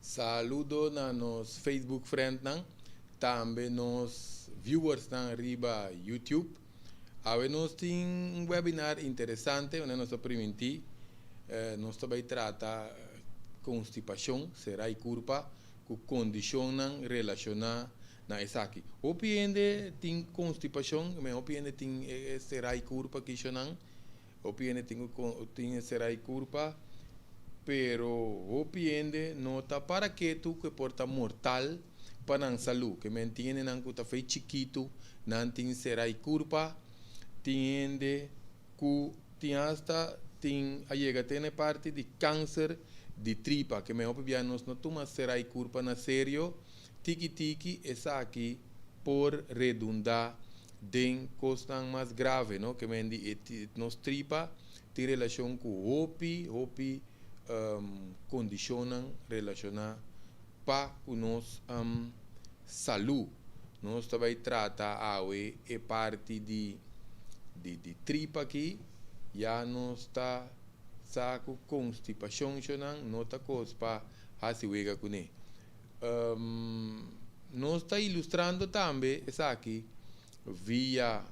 Saludo na nos Facebook friend nang, também nos viewers nang riba YouTube. Ave nos tem um webinar interessante, onde nós permitir, nós também trata constipação, será e culpa, com condição nang relacionar na essa aqui. Opiende tem constipação, mas opiende tem será e culpa que chonang, opiende tem será e culpa. Pero opiende nota para que tu que porta mortal para a saúde, que me entiende nan que foi chiquito, nan tin será e culpa, tiende que tem hasta tem a chega tem parte de câncer de tripa, que me opia nos não toma será e culpa na sério, tiki tiki essa aqui por redundar den coisa mais grave, não? Que me indi nos tripa tem relação com opi condicionam relacionar para nos saúde. Nós também trata a é parte de tripa aqui, já nós está saco constipação, não está coisa para assim wega com ele. Nós está ilustrando também essa aqui via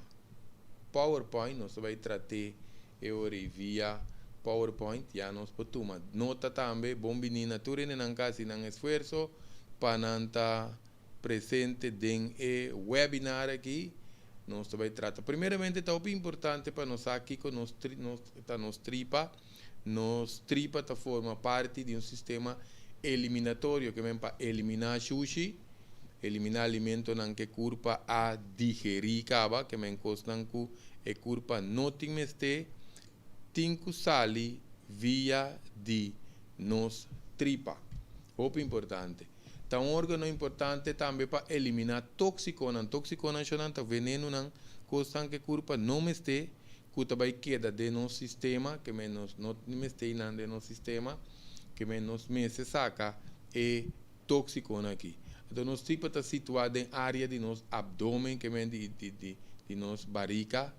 PowerPoint, nós vai tratar via PowerPoint, já nos potuma. Nota também, bom menina, tu não casi não esforço para não estar presente em webinar aqui. Nós também trata. Primeiramente, está bem importante para nós aqui com nos tripa. Nos tripa tá forma parte de um sistema eliminatório que vem para eliminar sushi, eliminar alimento não que curpa a digerir caba, que me encostam que é curpa não tem meste tinco sali via de nos tripa. Muito importante. Então, um órgão importante também para eliminar toxicona. Toxicona é um veneno que que culpa não este, que também queda de nosso sistema, que menos não este de nosso sistema, que menos meses saca e toxicona aqui. Então, nos tripa está situado em área de nosso abdômen, que vem de nossa barriga.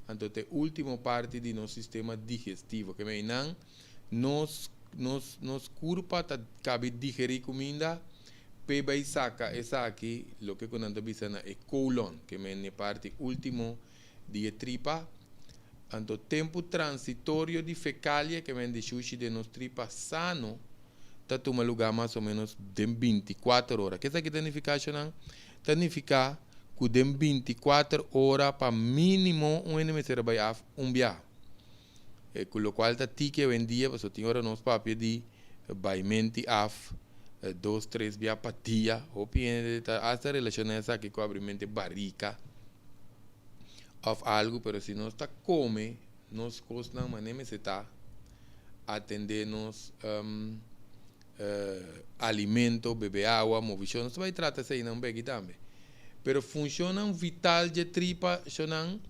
Então, a última parte do nosso sistema digestivo, que vem nos curpa cabe digerir comida, peba e saca essa aqui, o que quando bisa é colon, que vem na parte última de tripa. Então, tempo transitório de fecália, que vem de sushi de nos tripa sano, está toma lugar mais ou menos de 24 horas. O que isso aqui significa? Significa que de 24 horas para mínimo um ano será vai viagem. Com o qual está tique vendia, você tem hora nos papéis de baimenti af 2-3 via para dia, ou piende hasta relacionar aqui com abrimento barrica of algo, pero se nós está come, nós costa maneira se está atender nos alimento, beber água, movição, nós vai tratar isso aí não bem também. Pero funcionam vital de tripa, funcionam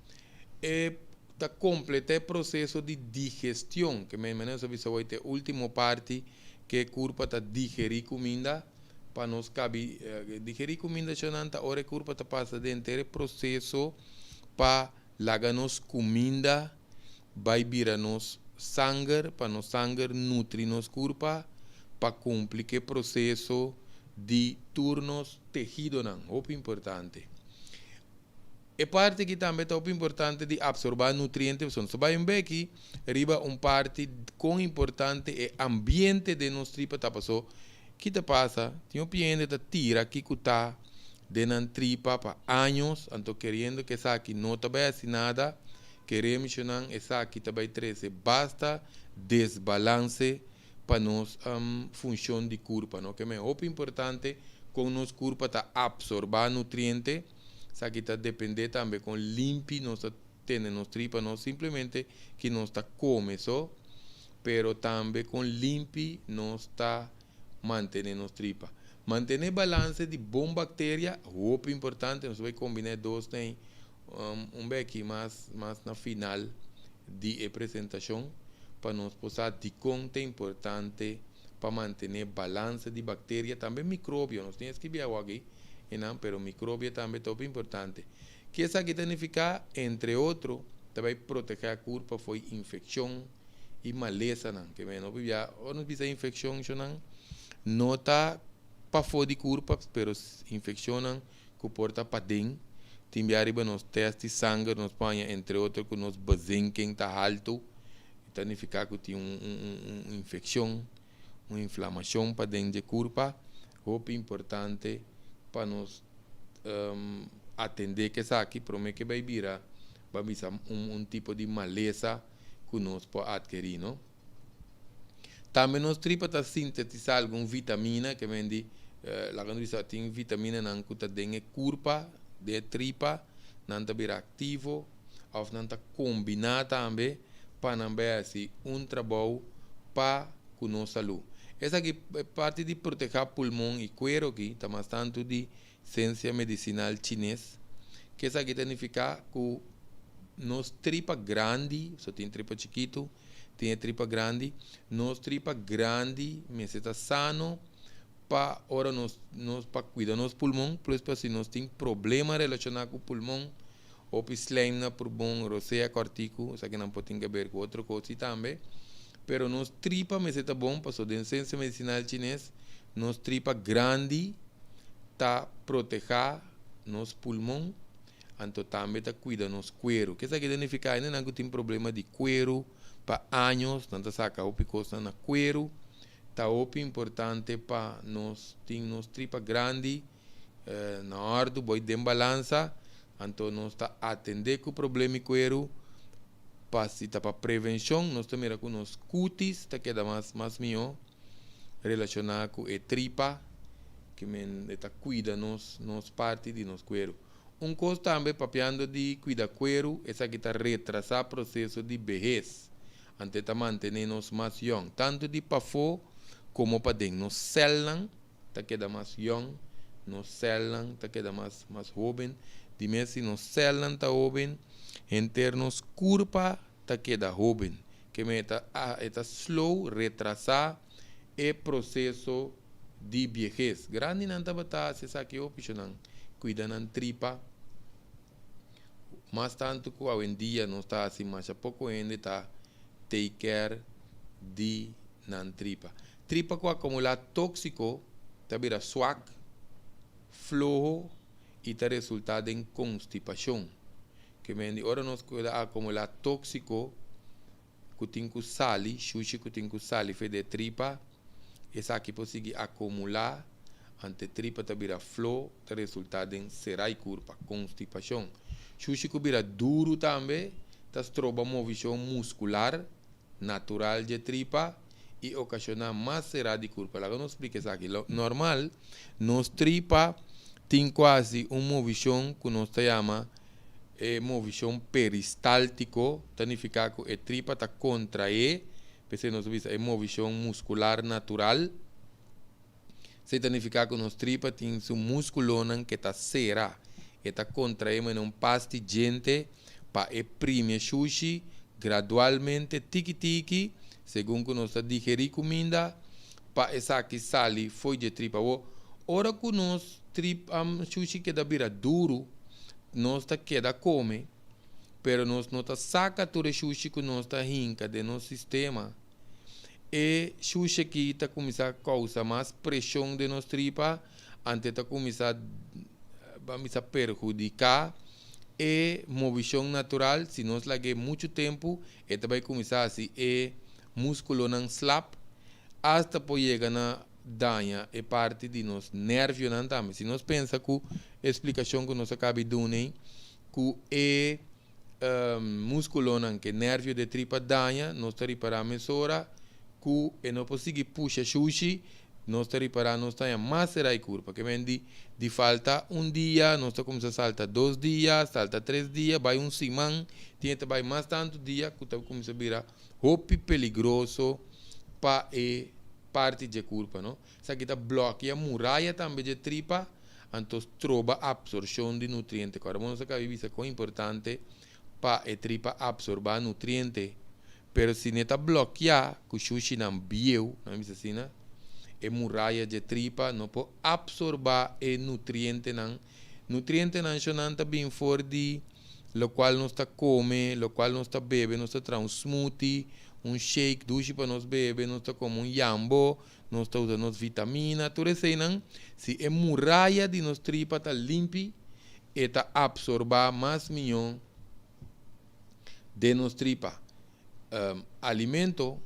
está completo o processo de digestão, que me menos vai ter última parte que é culpa está digerir comida, para nós cabe digerir comida, funcionando a hora culpa está passa dentro do processo para lagar nos comida, vai virar nos sangue, para nos sangue nutrir nos culpa, para cumprir o processo de turnos tejido não, muito importante. E parte que também é muito importante de absorver nutrientes, você vai ver aqui, arriba parte com importante é ambiente de nossa tripa, tá passou, que te passa, tem um piende que tira aqui que está de na tripa para anos, então querendo que essa aqui não vai assim nada, queremos que essa aqui também trazer basta desbalance para nos função de curva, não? Que é muito importante com nos curva tá absorver nutrientes, isso aqui está depender também com limpe nossa tendo nos tripa, não simplesmente que nós está come só, pero também com limpe nós está mantendo nos tripa. Manter balance de bom bactéria, muito importante, nós vai combinar dois tem aqui mais na final de apresentação, para nós poder de conta importante para manter balance de bactéria, também micróbio, nós temos que ver aqui, não, pero micróbio também é muito importante. Que isso aqui significa, entre outros, também proteger a curva foi infecção e maleza, não, que não vivia, ou não visa infecção, não, não está para fora de curva, pero infeccionam que porta para dentro. Tem arriba nos testes de sangue, nos panha, entre outros, que nos basenquem está alto. Significa que tem uma infecção, uma inflamação para dentro de curva. É importante para nós atender que isso aqui, para mim que vai virar tipo de maleza que nós podemos adquirir, não? Também nós tripa está sintetizar alguma vitamina que vem de lá quando você tem vitamina não que está dentro curva de tripa não está bem ativo ou não está combinado também para não ver assim trabalho para com nossa saúde. Essa aqui é parte de proteger pulmão e cuero aqui, está mais tanto de ciência medicinal chinês, que essa aqui significa que nos tripa grande, só tem tripa chiquito, tem tripa grande, nos tripa grande, mas está sano, para ora nos para cuidar nos pulmão, plus para se nós tem problema relacionado com o pulmão, ou slime na pulmão, roseia cortico, isso aqui não pode ter a ver com outra coisa também, pero nos tripa, mas está bom, para a ciência medicinal chinês, nos tripa grande, está proteger nos pulmão, então também está cuidando nos cuero, que isso aqui significa ainda não tem problema de cuero, para anos, não está saca o picosa na cuero, está importante para nós ter nos tripa grande, na hora do boi de balança, então nós está atender com o problema de cuero, para se tá para prevenção, nós também com nos cutis, está queda mais melhor, relacionado com a tripa, que está cuida nos parte de nos cuero. Coisa também papiando de cuidar cuero, essa que está retrasar o processo de vejez. Ante está manter-nos mais young, tanto de para fora como para dentro. Nos células, está queda mais young, nos células, está queda mais jovem. De mesmo se nos células está jovem, em termos curva, está queda jovem. Que está slow, retrasar o processo de vejez. Grande não está batendo, se sabe que é opcional, cuidando da tripa. Mas tanto que hoje em dia não está assim, mas a pouco ainda está take care de nan tripa. Tripa com acumular tóxico, está vira swak, flojo e está resultado em constipação. Que vem ora nós cuida acumular tóxico, que tem que sali, xuxi que tem que sali, fez de tripa, essa aqui pode acumular, ante tripa está vira flojo, está resultado em serai curva, constipação. Xuxi que vira duro também, está troba movição muscular, natural de tripa e ocasiona mais será de curva. Lá não explica isso aqui. Normal, nos tripa tem quase uma movição que nós chama movição peristáltico, significa que a tripa está contrair, porque nós vimos a movição muscular natural. Significa que nos tripa tem um músculo que está será, está contraindo em pasto gente para imprimir sushi gradualmente, tiki-tiki, segundo que nós digerir comida, para essa que sale foi de tripa. Ora que nós sushi queda vira duro, nós queda come, pero nós não saca todo o sushi que nós rinca de nosso sistema. E sushi que está começar a causar mais pressão de nossa tripa, antes de começar a perjudicar e movição natural, se nós laguei muito tempo, ele vai começar assim, e músculo não slap, hasta por chegar na danha e parte de nos nervos não também. Se nós pensa que a explicação que nós acabamos de dar, que é músculo não que nervo de tripa danha, nós está reparando hora, que não consegue puxar sushi, nós está reparando, nós está mais será curva, que vem de falta dia, nós está começando a saltar 2 dias, salta 3 dias, vai semana, tem que vai mais tanto dia, que está começando a virar roupa perigoso para a parte de curva, não? Isso aqui está bloqueia a muralha também de tripa, então troba a absorção de nutrientes. Agora, nós acabamos de ver que é importante para a tripa absorver nutrientes, pero se não está bloqueado, que o sushi não bieu, não é assim, né? A muralha de tripa não pode absorver o nutriente não. Nutriente não está bem forte, o qual não está come, o qual não está bebe, não está traz um smoothie, shake dushi para nós beber, nós tá como yambo, nós tá usando vitamina, tudo isso aí não. Se é muralha de nós tripa tá limpi, e tá absorver mais milhão de nós tripa. Alimento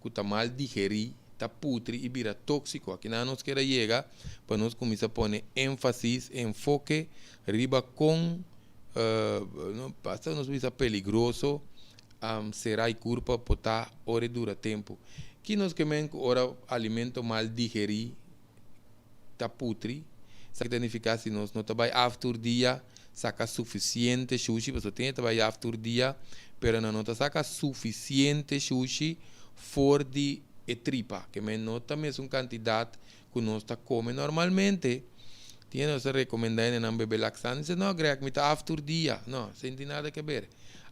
que tá mal digerir, tá putri e vira tóxico. Aqui não nos quer chegar para nós começar a pôr ênfasis, enfoque, riba com não basta nos visa peligroso, será e culpa por estar hora dura tempo. Que nós queremos ora alimento mal digerir, tá putri, isso significa se nós não trabalhamos after dia, saca suficiente sushi, você tem que trabalhar after dia, pero não saca suficiente sushi for de tripa, que não também é uma quantidade que nós está comendo normalmente. Tinha nós recomendado não beber laxante, não, Greg, me está after dia, não, sem nada a ver.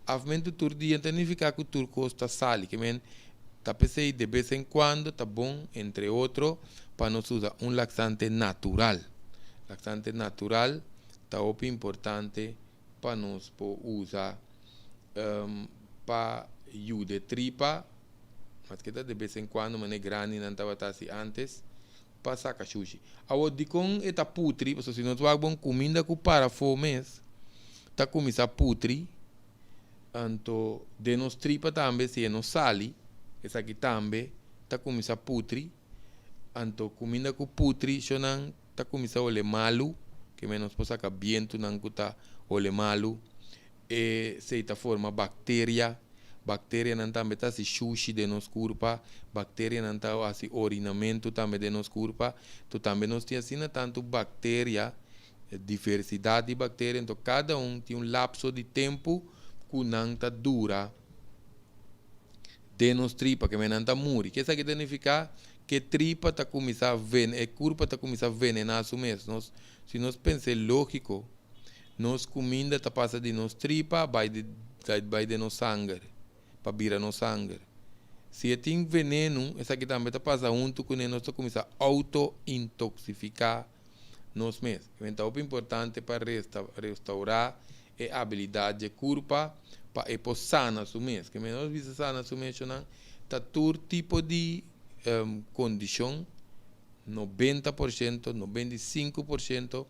After tur dia significa que tur costa sal, que men tá pensei de vez em quando, tá bom, entre outros, para nós usar um laxante natural. Laxante natural tá importante para nós usar para ajudar tripa, mas que tá de vez em quando, mas é grande, não estava assim antes, para sacar sushi. Agora, de com esta putri, se nós vamos comida com para fomes, tá começar putri, então, de nos tripa também, se não sali, essa aqui também, tá começar putri, então, comida com putri, já não tá começar a olhar malo, que menos pode sacar viento, não tá olhar malo, e se tá forma bactéria não também tá se sushi de nos corpo, bactéria não tá assim orinamento também de nos corpo, então também nós temos assim tanto bactéria, diversidade de bactérias, então cada tem um lapso de tempo que não tá dura de nos tripa, que não tá muri, que isso aqui significa que tripa tá começar a venenar, corpo tá começar a venenar mesmo. Se nós pensamos lógico, nos comida tá passa de nos tripa, vai de nos sangue, para virar nos sangue. Se tem veneno, isso aqui também tá passa junto com nós tá começar a auto-intoxicar nós mesmos. Então, é importante para restaurar a habilidade de corpo para ir sana mesmo. Que menos visa sana mesmo, tá todo tipo de condição, 90%, 95%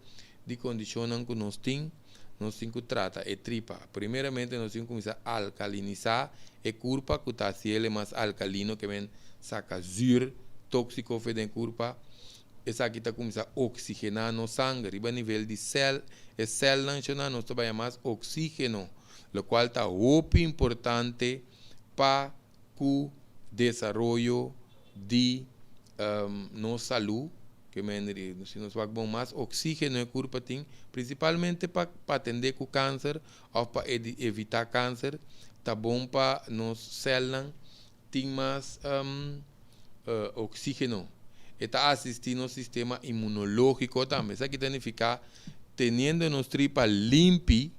de condição que nós temos, nós temos que tratar a tripa. Primeiramente, nós temos que começar a alcalinizar a corpo, que está se ele mais alcalino, que vem saca zir tóxico do corpo. Essa aqui está começando a oxigenar no sangue, a nível de célula, a célula nacional, nós trabalhamos mais oxígeno, o qual está muito importante para o desenvolvimento de nossa saúde, que se nós vamos mais oxígeno no corpo, principalmente para atender o câncer ou para evitar câncer, está bom para nossa célula ter mais oxígeno. Está assistindo ao sistema imunológico também. Isso aqui significa tendo nos tripas limpi,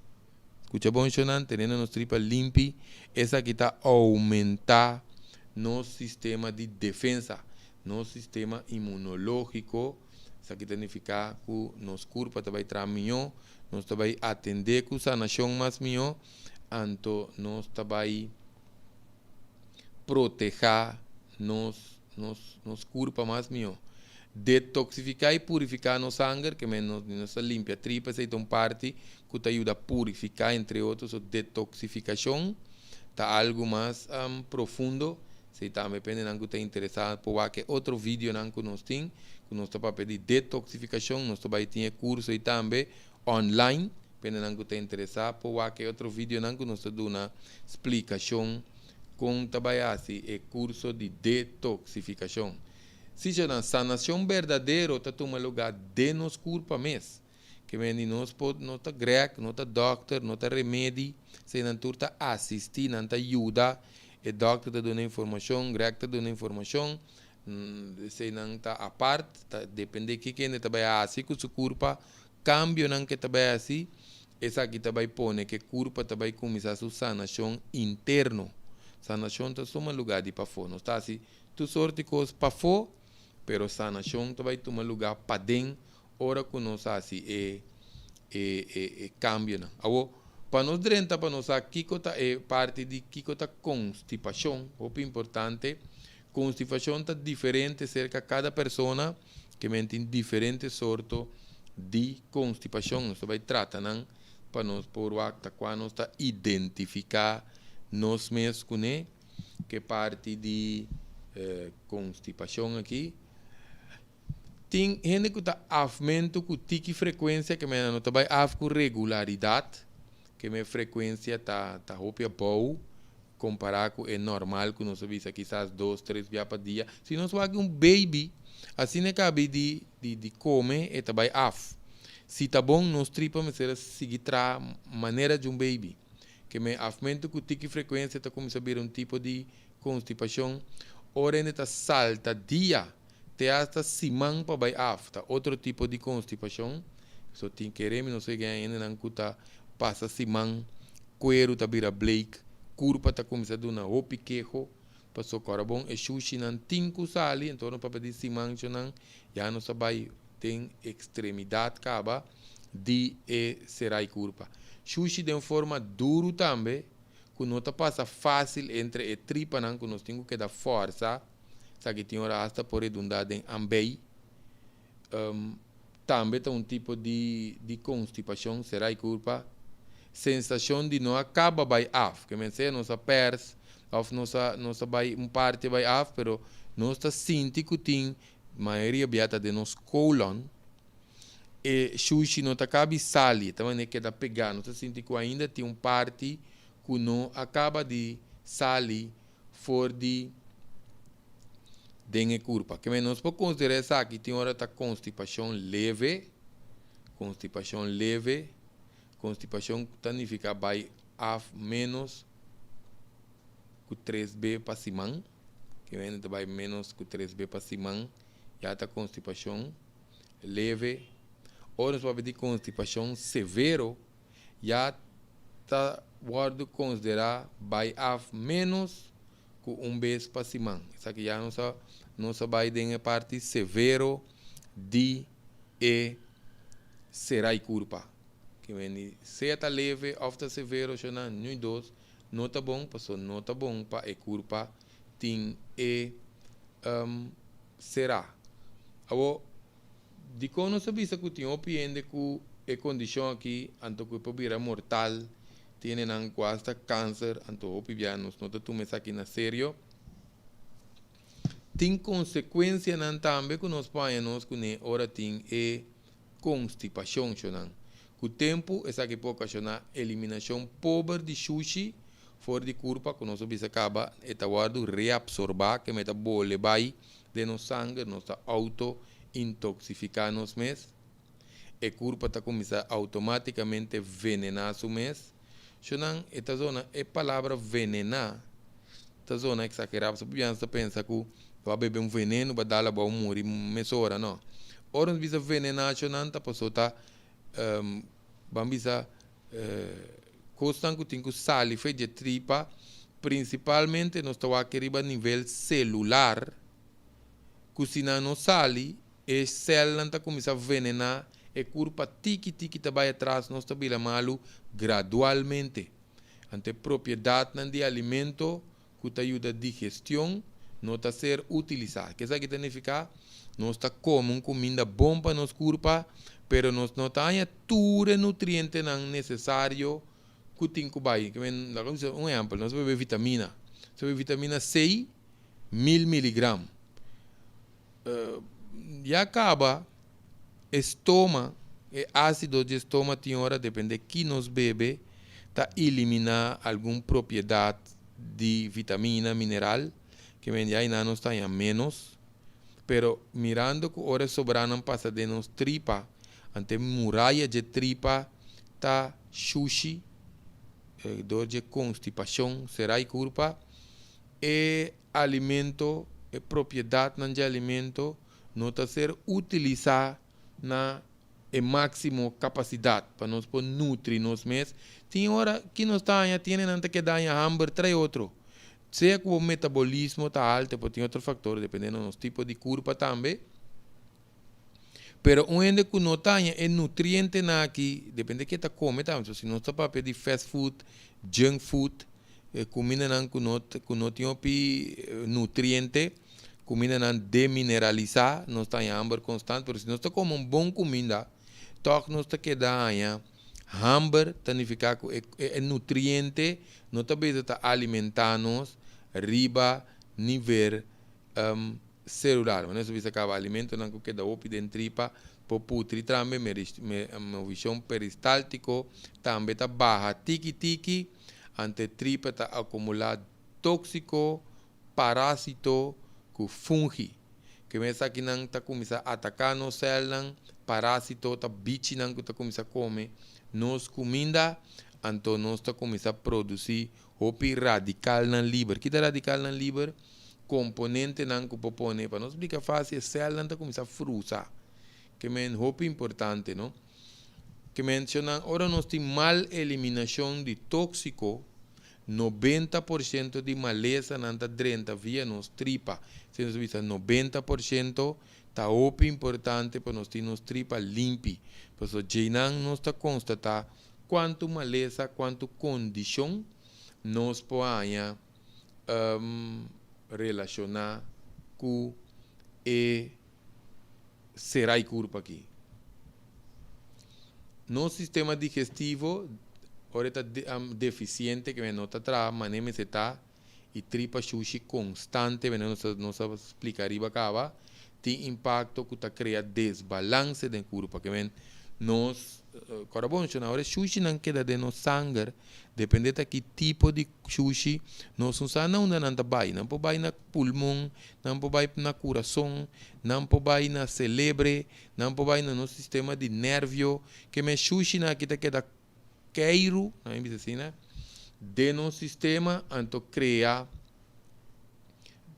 escucha bom, Shonan, tendo nos tripas limpi, essa aqui está aumentar no sistema de defesa, no sistema imunológico. Isso aqui significa que nos corpo vai estar melhor, nós vai atender com sanação mais melhor, então nós vai proteger nos corpo mais melhor. Detoxificar e purificar no sangue, que nos limpa a tripa, se tem parte que te ajuda a purificar, entre outros, a detoxificação, está algo mais profundo. Se também depende de que está interessado, por que outro vídeo que nós temos, que nós estamos para pedir detoxificação, nós também temos curso e também online, depende de que está interessado, por que outro vídeo que nós damos uma explicação com trabalhar é curso de detoxificação. Se já na sanação verdadeira, está tomando lugar de nos corpo mesmo. Que vem nós não está grec, não está doctor, não está remédio, se não está assistir, não está ajuda, o doctor está dando informação, grec está dando informação, se não está a parte, depende de que ainda trabalha assim com o corpo, cambio não que trabalha assim, essa aqui também põe que o corpo também começa a sua sanação interno. Sanação está tomando lugar de para fora, não está assim, tu sorte coisas para fora, pero sanação também toma lugar para dentro, ora que nós assim é cambio não. Agora Para nós drenta, para nós aqui é parte de que constipação, o importante. Constipação está diferente cerca de cada pessoa que tem diferente sorte de constipação. Nós vai tratar para nós por acta quando nós identificar nós mesmos com que parte de constipação aqui. Tem gente que está aumento com tique frequência que não está vai com regularidade, que minha frequência está roupa boa, comparado com é normal que nós vemos quizás 2, 3 vezes por dia. Se nós vamos um baby, assim não cabe de comer e está vai af. Se está bom, nós tripa mas será seguir a maneira de um baby. Que me aumento com tique frequência está começando a ver um tipo de constipação. Ora está salta dia. Te hasta simang pa by afta outro tipo de constipação so tem queremos não sei quem ainda não cuta passa simang cuero tá vira blake curva tá começa a dar uma roupa quejo passou cara bom e sushi não tem que sali então não para pedir simang não já não sabe tem extremidade caba de será curva sushi de uma forma duro também que não tá passa fácil entre a tripa não que nós temos que dar força que tem hora hasta por redundar em ambei. Também tem um tipo de constipação, será e culpa. Sensação de não acaba by af, que me sei, nossa pers, of nossa by parte by af, pero nossa sinti que tem maioria biata de nos colon e sushi não tá cabe sali, também é que dá pegar, nossa sinti que ainda tem um parte que não acaba de sali for de dengue curva. Que nós podemos considerar essa aqui tem hora da constipação leve constipação significa vai a menos que 3B para cima, que vem vai menos que 3B para cima, já está constipação leve, ou nós vamos ver constipação severo, já está guardo considerar vai a menos que 1B para cima. Isso aqui já não se vai em parte severo de será e curva. Que vem se está leve ou está severo, já não dois, não está bom, passou não está bom para a curva tem será. Agora, de quando se visa que tem opinião que a condição aqui, anto que pode vir mortal, tienen quase câncer, anto opivianos, não tomes aqui na sério. Tem consequência também que nós paianos que ora tem constipação, o tempo essa que pode ocasionar eliminação pobre de sushi fora de curva, que nós bisa acaba eta guardo reabsorbar que meta bole vai de no sangue, nós auto intoxicar nos mês. E curva tá começa automaticamente venenar o mês. Então, esta zona é palavra venenar. Esta zona exagerada, você pensa que vai beber um veneno, vai dar para morrer mesora, não. Ora, bisa venenar, tá passou tá bisa constant que tem que sair feito de tripa, principalmente nós estamos aqui a nível celular, que se não sai, a célula tá começa a venenar, e curva tiki tá vai atrás, nós estamos malo gradualmente. Ante propriedade de alimento que te ajuda a digestão, não está ser utilizado. Que isso aqui significa, nós está comendo comida bom para nos curva, pero nós não tem tudo nutriente necessário que tem que vai. Um exemplo, nós bebemos vitamina. Se bebe vitamina C, 1000 miligramas. E acaba, estômago, ácido de estômago tem hora, depende de que nós bebe, tá eliminar alguma propriedade de vitamina, mineral, que vem aí não está a menos, pero mirando que hora sobraram passa de nos tripa, ante muralha de tripa, tá sushi, dor de constipação, será e culpa, e alimento, e propriedade de alimento, não está ser utilizar na máxima capacidade para nós poder nutrir nos mês. Tem hora que nós tem antes que dar hamburger, trai outro. Se o metabolismo está alto, pode ter outro fator, dependendo do tipo de curva também. Pero onde que não tem é nutriente na aqui, depende que tá come também. Se não está para pedir fast food, junk food, comida não que não tem nutriente, comida não demineralizar, não está em hambre constante, pero se não está como uma boa comida, toch não está que dá hambre, significa que é nutriente, não está bem está alimentar-nos riba nível celular. Mas se você acaba alimento, não que dá opi dentro tripa, por putri também, minha visão peristáltico também está baixa, tiki ante tripa está acumular tóxico, parásito, com fungi. Que mesmo aqui não está começando a atacar nos células, parásito, tá bicho não está começando a comer, nos comida, então nós está começando a produzir opi radical na liver. Que é radical na liver? Componente não que propõe para nós explicar fácil, célula está começando a frusar. Que é opi importante, não? Que menciona, agora nós temos mal eliminação de tóxico, 90% de maleza não está dentro via nos tripa. Se nós vemos 90% está opi importante para nós ter nos tripa limpi. Por isso, já não está constatar quanto maleza, quanto condição nós podemos relacionar com e será e curva aqui. No sistema digestivo, ahorita deficiente que me nota atrás, maneira está e tripa sushi constante, não sabe explicar riba acaba, tem impacto que está cria desbalance de curva que vem nos corabon, na hora sushi não queda de nos sangue, depende de que tipo de sushi nós usamos não vai, não pode na pulmão, não pode na coração, não pode na célebre, não pode no nosso sistema de nervio, que me sushi na que queda queiro, não é assim, né? De nosso sistema, então cria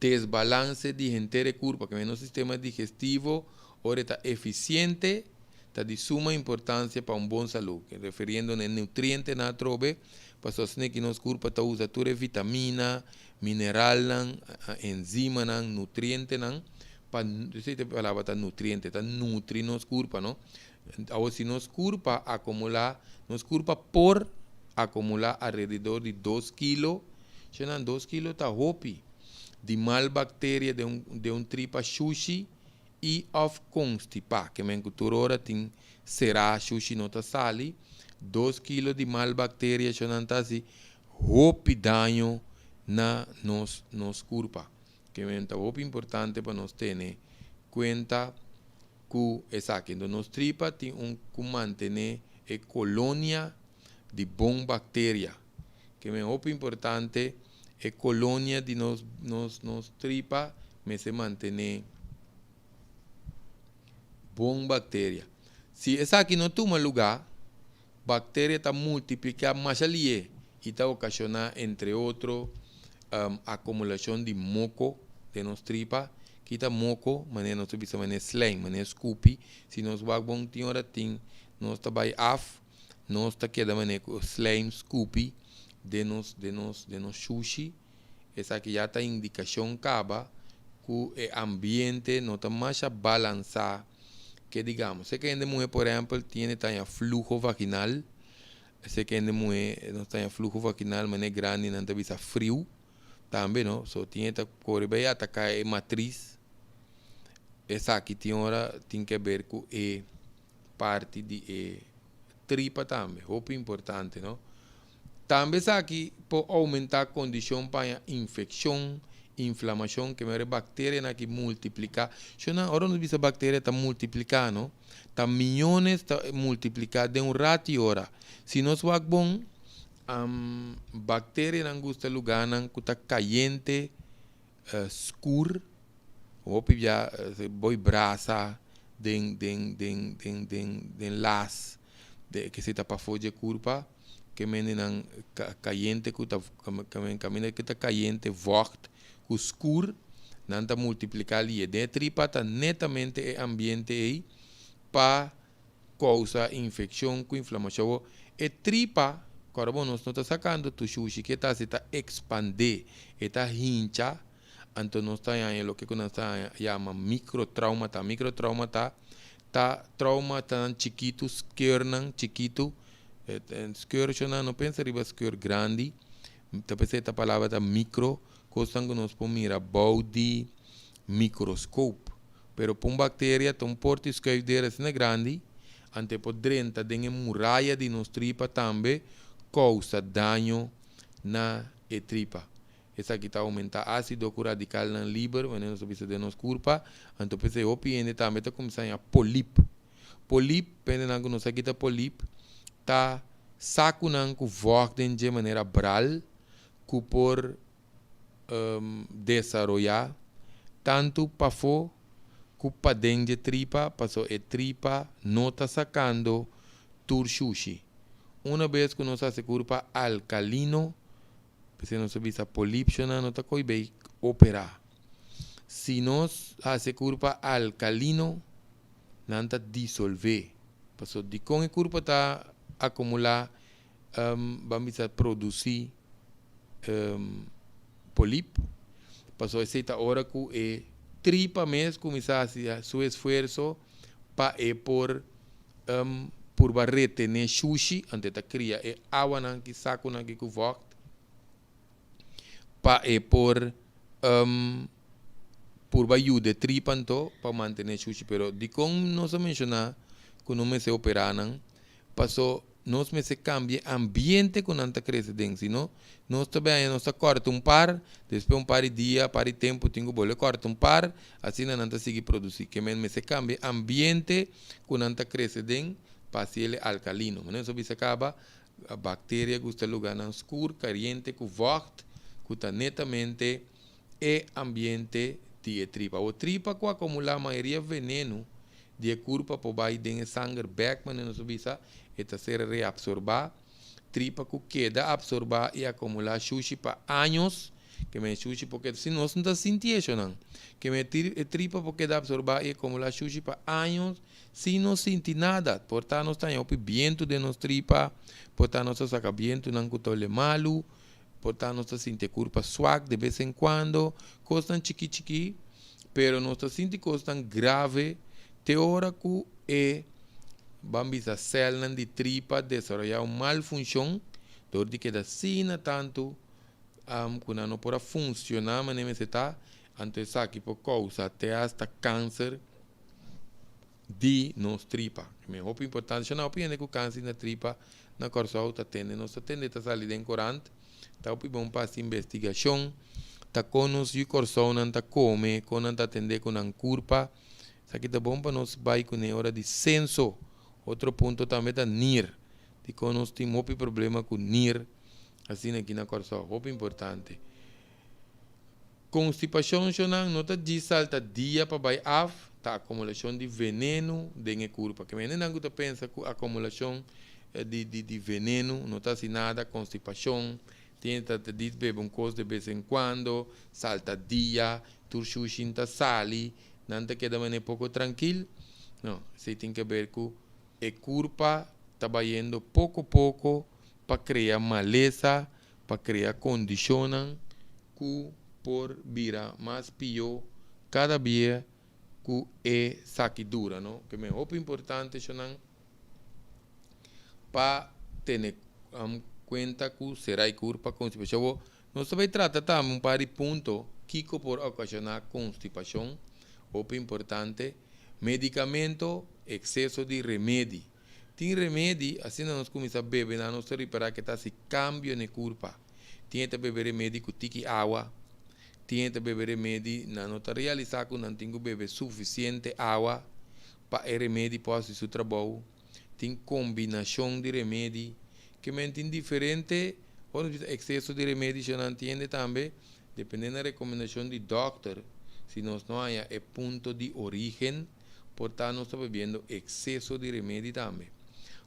desbalance de inteira curva, que no sistema digestivo, ora está eficiente, está de suma importância para bom saúde, referindo a nutriente na trobe, para sostener que nos curva está usa toda vitamina, mineral, enzima, nutriente, para a palavra está nutriente, está nutri nos curva, não? Agora, se nos curva acumular, nos curva por acumular alrededor de 2 kg, se não 2 kg está hopi de mal bactéria de um tripa sushi e of constipar, que me cultura tem será sushi não está sali, 2 kg de mal bactéria, se não está assim, hopi danho na nos curva, que é muito importante para nós ter conta que essa aqui, então nos tripa tem que manter a colônia de bom bactéria, que é muito importante a colônia de nos tripa me se mantém bom bactéria. Se essa aqui não toma lugar, bactéria está multiplicando mais ali e está ocasionando, entre outros, acumulação de moco de nos tripa, que está moco, maneira nós temos maneira slime, maneira scoopy, se nós vamos tem hora tem, nós está by af, nós está queda maneira slime scoopy de nos sushi, essa aqui já está indicação caba que o ambiente não está mais a balançar, que digamos, se que a mulher, por exemplo, tem fluxo vaginal, se que a mulher não tem fluxo vaginal, mas é grande, não tem frio, também, não, só tem que correr atacar a matriz, essa aqui tem que ver com a parte de tripa também, muito importante, não? Também aqui pode aumentar a condição para infecção, inflamação, que é bactéria que multiplica. Agora nós vemos a bactéria está multiplicando, está milhões está multiplicando de ratio hora. Se nós vamos bom, bactéria não gosta de lugar que está caliente, escuro, ou já boi brasa, den las, que se está para fora de curva, que menem caliente que está caliente vocht que escuro não está multiplicar ali de tripa está netamente ambiente aí para causar infecção com inflamação e tripa agora nós está sacando tu sushi que está se expandir está hincha então nós está aí o que nós está chama microtrauma tá tá trauma tan chiquito, skeur chiquito, skeur não pensa riba skeur grande, talvez essa palavra tá micro, costan que nós mira body microscope, pero para bactéria tem porte escrever assim grande, ante podrenta dengue muralha de nos tripa também causa dano na tripa. Essa aqui está aumenta ácido radical na liver, veneno sobre de nos curpa, então pense opiende também está começando a polip. Polip, pende na nos aqui tá polip, tá saco nan ku vorten de maneira bral, ku por desarrollar tanto para fo ku pa dentro de tripa, passou e tripa não está sacando turxuxi. Uma vez que nós se curpa alcalino, se nós visa polipshona, não está coibe operar. Se nós se curpa alcalino, não está dissolver. Passou de com a curpa está acumular, vamos produzir polip. Passou essa hora que é tripa mesmo começar a seu esforço para por barrete ne sushi ante ta cria e água nan que saco nan que vogt para por bayu de tripa anto para manter sushi pero de como não se menciona que não me se operar nan passou nós me se cambia ambiente com anta cresce dentro senão nós também nós corta par depois par de dia par de tempo tenho bole corta par assim não anta seguir produzir que me se cambia ambiente com anta cresce dentro para ele alcalino mas não se acaba a bactéria que está lugar na escuro caliente que vogt que está netamente é ambiente de tripa o tripa que acumula a maioria veneno de curva por baixo de sangue back mas não se esta ser reabsorbar tripa que queda absorbar e acumular sushi para anos que me sushi porque se nós não está sentindo isso não que me tripa porque queda absorbar e acumular sushi para anos se não sente nada portanto nós estamos o viento de nos tripa portanto nós saca viento não cutole malo portanto nós sente curva suave de vez em quando costan chiqui pero nós sente costan grave te hora que é vamos a células de tripa desarrollar uma malfunção, dor de que da sina tanto, quando não pode funcionar, mas nem se está, antes aqui por causa até hasta câncer de nos tripa. É muito importante, não opinião que o câncer na tripa, na corção, está tendo, nós atende a sair de corante, está o bom para investigação, está com nós e corção não está come, quando está atender com a curva, isso aqui está bom para nós vai com a hora de censo. Outro ponto também é NIR. De que nós temos um problema com NIR, assim aqui na corção, muito importante. Constipação, não está de salta dia para vai af, tá acumulação de veneno dentro da curva. Que menina não pensa que acumulação de veneno, não está assim nada, constipação, tenta de beber coisa de vez em quando, salta dia, turxuxin tá sali, não te queda mais pouco tranquilo. Não, você tem que ver com a curva está indo pouco a pouco para criar maleza, para criar condições que por virar mais pior cada dia que é saquidura, não? Que é muito importante para ter conta que será a curva constipação. Nós também tratamos um par de pontos que por ocasionar constipação, muito importante, medicamento, excesso de remédio. Tem remédio, assim nós começamos a beber, nós reparar que está se cambio na curva. Tem que beber remédio com tique água, tem que beber remédio, não está realizar que não tem que beber suficiente água para o remédio possa ser seu trabalho. Tem combinação de remédio, que tem diferente, excesso de remédio, já não entende também, dependendo da recomendação do doctor, se nós não há ponto de origem, portanto, nós estamos bebendo excesso de remédio também.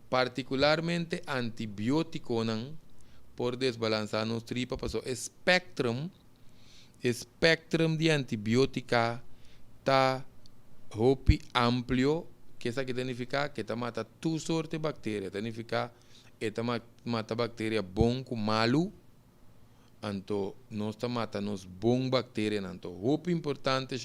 Particularmente antibiótico, por desbalançar nos tripas, passou espectrum de antibiótica está amplo, que isso aqui significa que está mata toda sorte de bactérias, significa que está mata bactéria bom com malo, então nós está mata nos bom bactérias, então muito importante,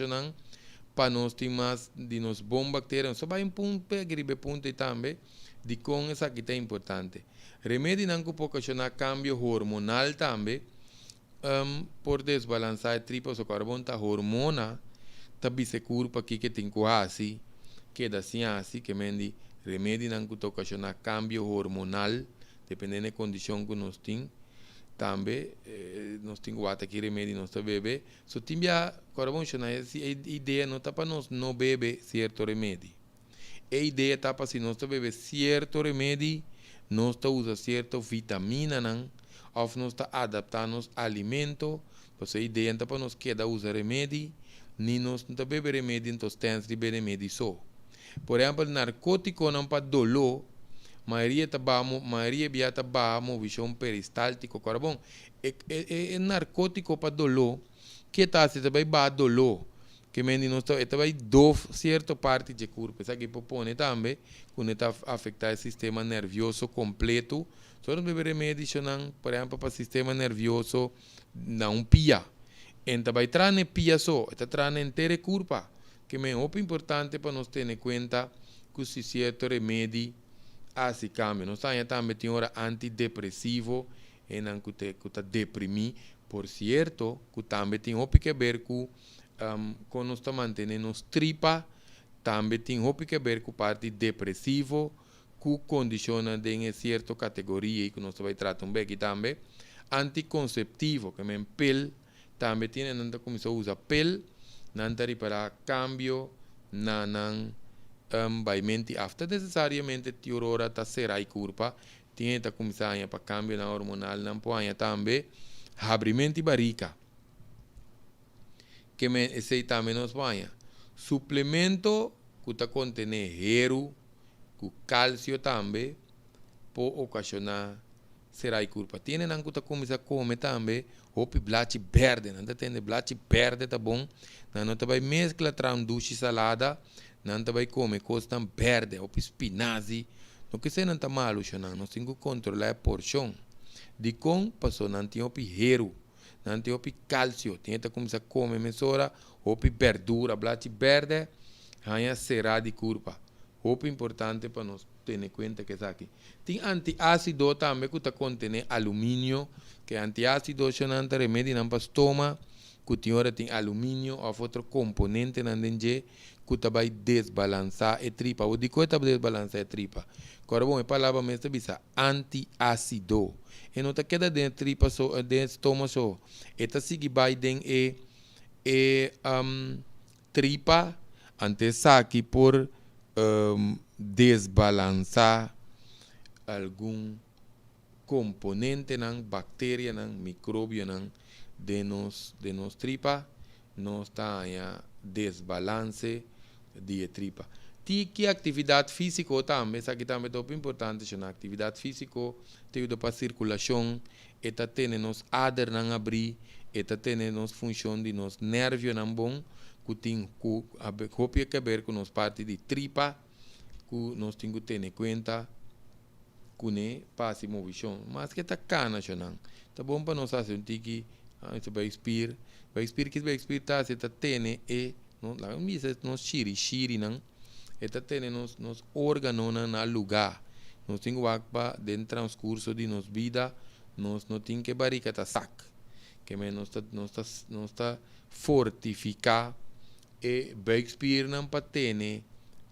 para nós ter mais de nos bom bactérias. Só vai um ponto, gripe ponto também, de com essa que é importante. Remédio não que pode ocasionar cambio hormonal também, por desbalançar a tripa, o carbono tá hormona, também se curva aqui que tem quase, que da assim, que mendi remédio não que ocasionar cambio hormonal, dependendo da condição que nós temos. Também nós temos aqui remédio nós bebe, só timbia carbono a ideia não tá para nós não beber certo remédio. A ideia tá para se nós bebe certo remédio, nós usa certa vitamina não, ou nós adaptando alimento, pues a ideia tá para nós queda usa remédio, nem nós não bebe remédio, então temos de beber remédio só. Por exemplo, narcótico não para dolor, maioria biata bamo visão peristáltico carbono é narcótico para dolor que tá se também ba dolor que mendi nós também do certa parte de corpo isso aqui propõe também quando está afetar o sistema nervioso completo só não beber remédio não por exemplo para o sistema nervioso não pia então vai trazer pia só está trazendo inteira curva que é muito importante para nós ter em conta que se certo remédio assim cambia. Nós também tem hora antidepressivo e não que está deprimido. Por certo, que também tem que ver com quando nós estamos mantendo nos tripa, também tem que ver com parte depressivo, que condiciona em certa categoria que nós vamos tratar aqui também. Anticonceptivo, que é pil, também tem nada começar a usar pil, nada para cambio, não baimenti after necessariamente tiorora ta serai curpa tinha ta começar para cambio na hormonal não põe também abrimento barrica que me esse também nos põe suplemento que ta contém hero com cálcio também pode ocasionar serai curpa tinha não que ta começar a comer também hopi blate verde não tem blate verde tá bom não ta vai mescla tranduche salada não vai comer coisas tão verde ou espinazzi não que se não está malo não temos que controlar a porção de com passou não tem opi hero não tem opi cálcio tem que começar a comer mesora opi verdura blate verde aí será de curva opi importante para nós ter em conta que está aqui tem antiácido também que está contém alumínio que antiácido não tem remédio não para estômago que tem alumínio ou outro componente não tem que vai desbalançar a tripa. O de que vai desbalançar a tripa? Agora, bom, a palavra mesmo é antiácido. E não está queda dentro da tripa, dentro do estômago só. Esta sigue vai dentro tripa, antes aqui por desbalançar algum componente, não, bactéria, não, micróbio, não, de nos tripa, não está aí desbalance de tripa. Que atividade física também, isso aqui também é muito importante, na atividade física, tem para circulação, eta tem nos ader não abrir, eta tem nos função de nos nervio não bom, que tem que ver com nos parte de tripa, que nós temos que ter em conta, que ne passe movição, mas que tá cana não, tá bom para nós fazer um tique, isso vai expirar tá se tá tene e não lá misa nos xiri não e tá tene nos órgãos na lugar nós tem que para dentro transcurso de nos vida nós não tem que barriga tá sac que nós tá fortificar e vai expirar não para tene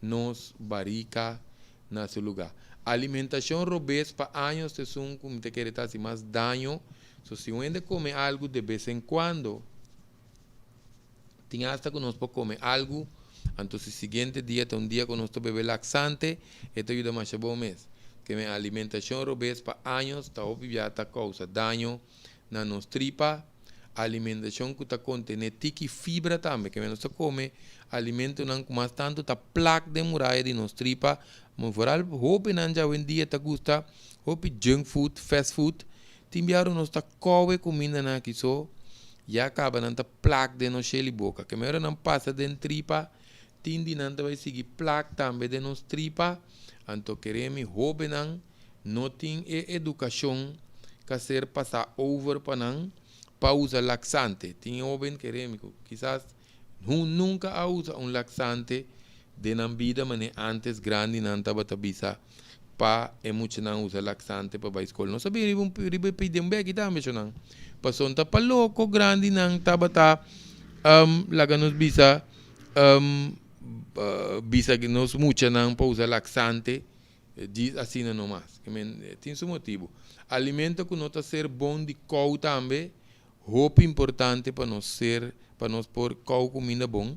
nos barriga na seu lugar alimentação robês para anos de som como te quer tá assim mais dano se o ende come algo de vez em quando tem hasta que nós podemos comer algo, então o seguinte dia tem dia que nós bebe laxante, e te ajuda mais a bom mês. Que a alimentação robês para anos, está obviada causa dano na nossa tripa, alimentação que está contendo tique fibra também, que nós come alimento não com mais tanto, está placa de muralha de nossa tripa, mas por algo, hope não já um dia te gusta, hope junk food, fast food, timbiaram nós está come comida na aqui só, e acaba não tá placa de nossa boca que melhor não passa dentro tripa tindi não vai seguir placa também de nossa tripa então queremos roubar não tem educação que ser passar over para não para usar laxante tem jovem queremos quizás Nunca ha usa un laxante de nan vida, mas antes grande nan taba tabisa pa mucho nan usa laxante pa ba escola. Não sabia riba pedir bek também chonan. Passou ta pa louco grande nan taba ta laga nos bisa bisa que nos mucha nan pa usa laxante diz assim não mais. Que tem seu motivo. Alimento que nota ser bom de cou também, roupa importante para nós pôr cou comida bom.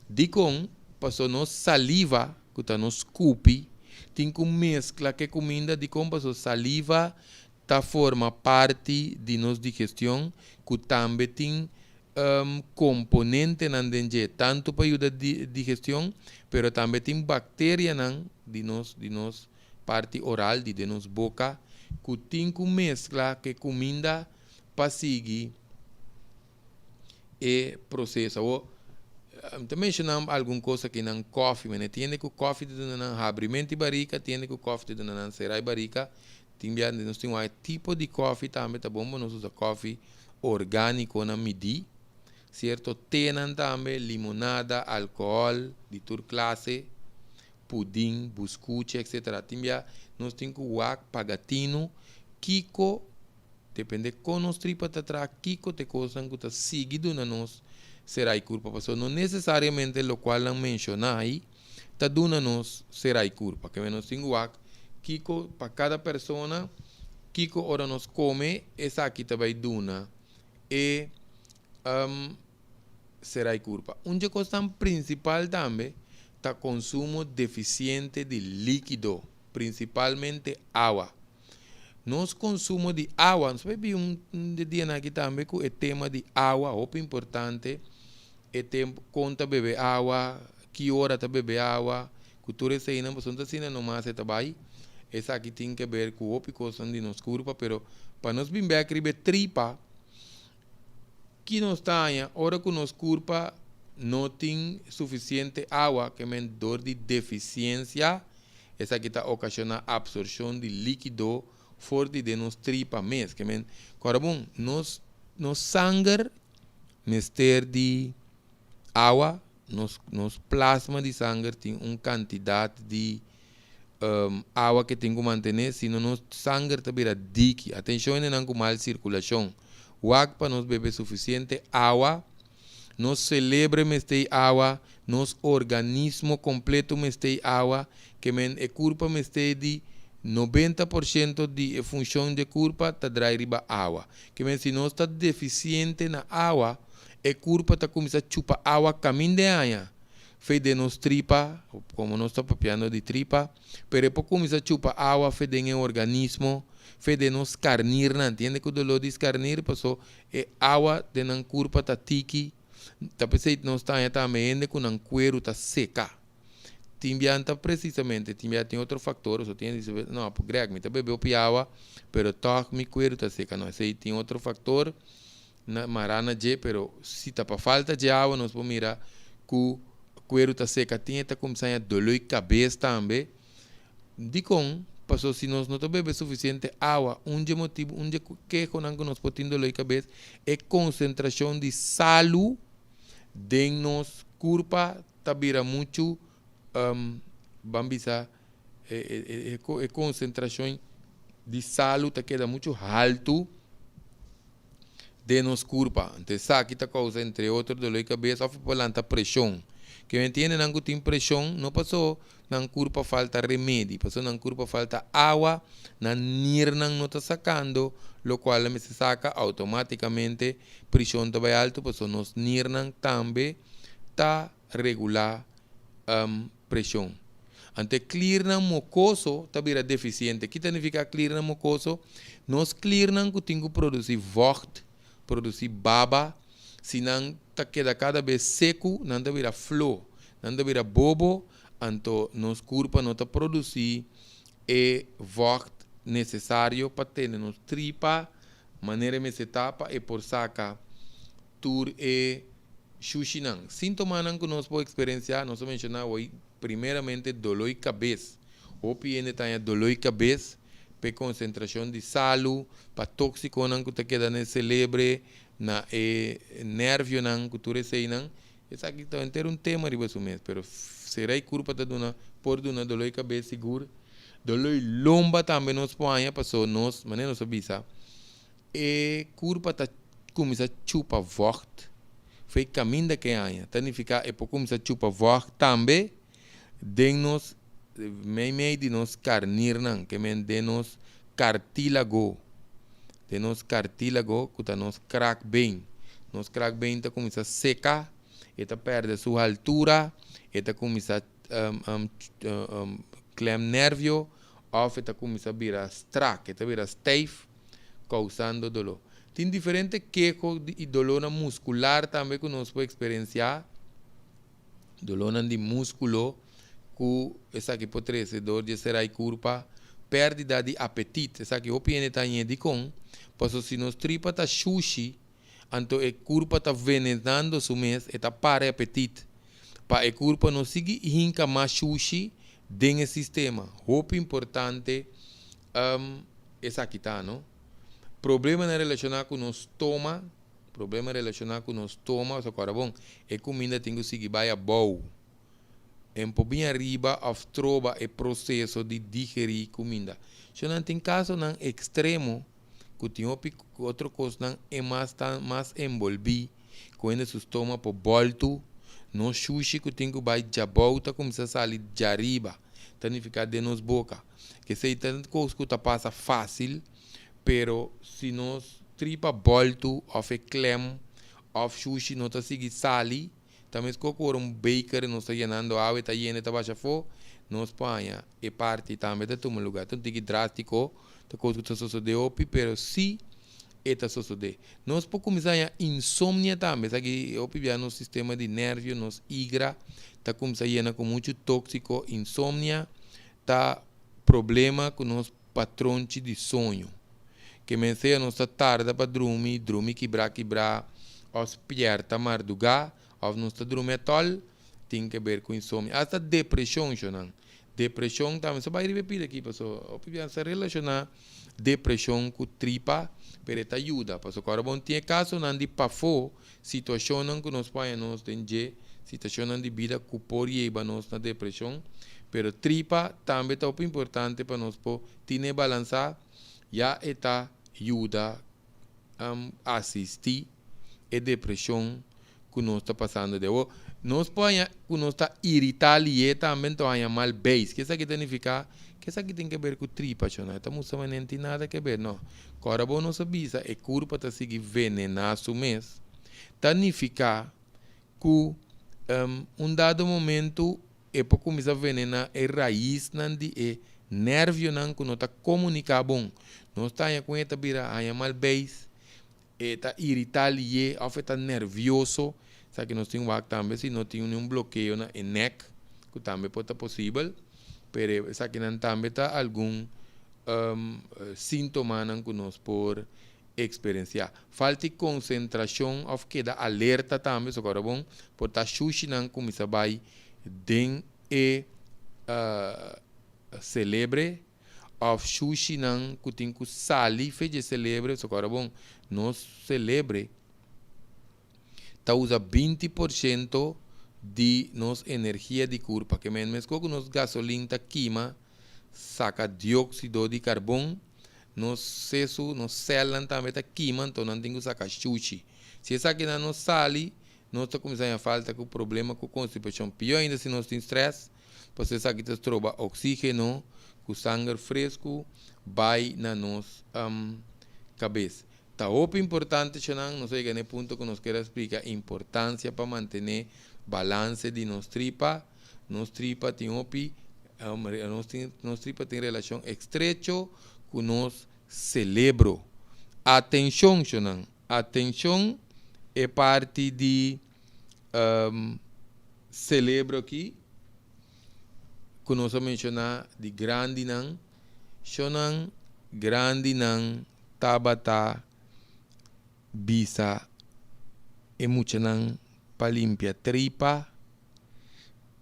De com passou nos saliva que tá nos cupi, tem que mescla que comida de com passou saliva tá forma parte de nos digestão que também tem componente nan dengue tanto para ajudar a digestão, pero também tem bactéria nan de nos parte oral de nos boca que tem que mescla que comida para seguir e processo. Também mencionamos alguma coisa que não coffee, mas tem que o coffee de não abrimento barrica, tem que o coffee de não serai barrica, nós temos um tipo de coffee também, tá bom, nós usamos coffee orgânico na midi, certo? Tem também limonada, álcool de toda classe, pudim, biscoito, etc. Nós temos o wak pagatino, kiko, depende com nos tripa tatra, kiko te coisa que está seguido na nós será culpa, porque não necessariamente o qual não menciona aí, tá duna nos será culpa, que nós temos o wak, kiko para cada pessoa, kiko ora nos come, essa aqui também duna e será culpa. Uma coisa principal também tá consumo deficiente de líquido, principalmente água. Nosso consumo de água, nós vamos dia aqui também com o tema de água, muito importante, é tempo conta beber água, que hora tá beber água, cultura se não você não não mais está bem, essa aqui tem que ver com o coisa de nos curva, pero para nós bem beber tripa, que nós tenha hora que nos curva não tem suficiente água, que é dor de deficiência, essa aqui está ocasionando absorção de líquido forte de nos tripa mesmo, que é agora bom, nos sangue mister de água, nos plasma de sangue tem uma quantidade de água que tem que manter, senão nos sangue está vira dique, atenção não com mal circulação, o água para nos beber suficiente água, nos celebra mestei água, nos organismo completo mestei água, que men e culpa mestei de 90% de função de culpa está riba água. Que men se nós está deficiente na água, e culpa está começando a chupar água caminho de anha. Fez de nos tripa, como nós está papiando de tripa, pero depois começa a chupar água, fez de organismo, fez de nos carnir, não entende que o dolor de carnir passou, e água de na culpa está tiki, tapos nós está também com um cuero está seca. Timbianta precisamente, timbia tem outro fator, só tem não, por grego, me tá bebeu piawa, pero toque mi cuero está seca, não sei, tem outro fator na marana je, pero se tá para falta de água, nós vamos mirar que o cuero está seca, tem tá começando a dolor de cabeça também. De com passou se nós não tá bebendo suficiente água, motivo, que nós podemos dolor de cabeça é concentração de salo de nos corpo tá vira muito bambisa concentração de salo tá queda muito alto de nos corpo. Então aqui tá causa entre outros dolor de cabeça, ou por lanta pressão. Que me entende não tem pressão, não passou na corpo falta remédio, passou na corpo falta água, na nir não está sacando, lo qual me se saca automaticamente pressão também alto, passou nos nir também tá regular pressão. Ante clear na mucoso tabira deficiente. Que significa clear na mucoso? Nós clear na que tem que produzir vocht, produzir baba, senão tá queda cada vez seco, não tabira flow, não tabira bobo, então nos corpo não tá produzir e vocht necessário para ter nos tripa, maneira me se tapa e por saca tur e Shushinan. Sintomas que nós podemos experienciar, nós mencionamos hoje, primeiramente, dolor de cabeça. O piende tem dolor de cabeça, para concentração de salo, para tóxico que te queda no cérebro, na nervio que tu recebes, Esse aqui está inteiro tema riba su mês, pero será e curva tá duna por duna doloi cabeça seguro, doloi lomba também nos põe passou nos, mas não sabia. E curva tá começa a chupa vocht, foi caminho da que ainda, significa é por começa a chupa vocht também, den nos meio de nos carnirnan, que men de nos cartílago, que tá nos crack bem tá começa a secar, eta perde sua altura, eta começa a clem nervio, ou eta começa a virar strack, eta vira stijf, causando dolor. Tem diferentes queixos e dolor muscular também que nós podemos experienciar, dolor de músculo, que essa aqui pode ser dor de ser curva, perda de apetite, essa aqui o piene está em edicom, pois se nos tripa tá sushi, então a curva está venenando su mês, está para apetite. Para a curva não siga hinca mais sushi dentro do sistema. Roupa importante, essa aqui tá, não? Problema relacionado com o estômago, só que bom, a comida tem que seguir bem a boa. Um pouquinho arriba, of trova o processo de digerir comida. Se não tem caso não extremo, que tem outra coisa não é mais envolvido, quando o estômago por volta, no sushi que tem que vai já volta começa a sair de arriba, significa de nos boca. Que se tem coisa que passa fácil, pero se nós tripa volta, of clem, of sushi não está seguindo sali, também se for baker não está llenando água, está lleno, está baixa fo, nós põe e parte também de todo lugar. Então tem que drástico, tá coisa que está sucedendo, pero se está sucedendo. Nós podemos começar a insônia também, aqui o no sistema de nervio, nos igra, está começando a llenar com muito tóxico, insônia, tá problema com nos patrões de sonho. Que mencia não está tarde para dormir quebrar, os pierta mardugar, ou não está dormir tol, tem que ver com insônia. Até depressão, não. Depressão também, só vai repetir aqui, pessoal. Se relacionar depressão com tripa, pero te ajuda. Pessoal, agora bom tem caso não de pafo, situação não que nós paiamos tem situação de vida que pode levar nós na depressão, pero tripa também é muito importante para nós ter balançar, já está ajuda a assistir a depressão que nós está passando de hoje. Nós podemos, que nós está irritado e também está mal base. Que isso aqui significa que isso aqui tem que ver com tripa, não estamos não tem nada a ver, não. Agora, bom, não sabia, a curva está seguir venenar o mês. Significa que dado momento, é para começar a venenar a raiz de nervio que não está comunicando bom. Nós estamos com esta vira, mal base, está irritado e está nervioso. Sabe que nós temos também, se não tem bloqueio na neck, que também pode ser possível, mas sabe que também está algum sintoma que nós por experienciar. Falta de concentração, ou queda alerta também, só que é bom, por estar sushi não começa a vai den celebre, ou sushi não que tem que sair fez celebre, só que é bom, nós celebre tá usa 20% de nossa energia de curva, que mesmo que nossa gasolina tá queima, saca dióxido de carbono, nos seso, nos células também tá queima, então não tem que sacar sushi. Se essa aqui não sale, nós está começando a falta com problema com constipação. Pior ainda se nós temos estresse, porque essa aqui trova oxígeno, com sangue fresco, vai na nossa cabeça. Tá importante, não sei que é ponto que nós queremos explicar, a importância para manter balance de nossa tripa. Nossa tripa tem relação estreita com nosso cérebro. Atenção, atenção é parte de cérebro aqui, que nós mencionar de grande não, grande não, tabata, bisa e muito não para limpar tripa,